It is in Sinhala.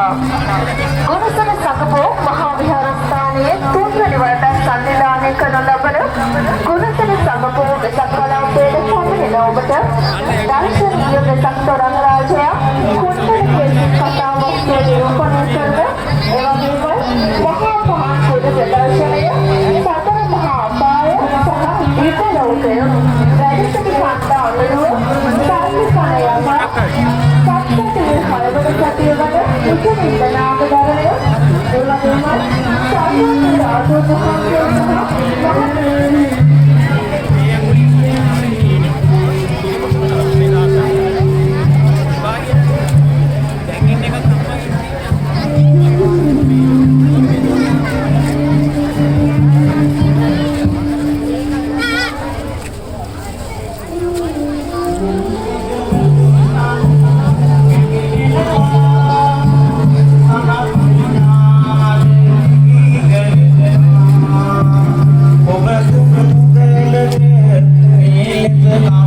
ගුණසන සකපෝ මහා විහාරස්ථානයේ තුන්වැනි වරට සංවිධානය කරනු ලබන ගුණසන සකපෝ වෙසක් කලාපයේ සම්මිලන ඔබට දර්ශනීය වෙසක් තොරන් රාජයා කුණ්ඩල කෙසි කතාවක් නිරූපණය කරන එවැගේම මහා පහන් කුඩ ප්‍රදර්ශනය සතර මහා අපාය සහ දීපලෝකය වැඩිසිටි කාන්තා අනුව the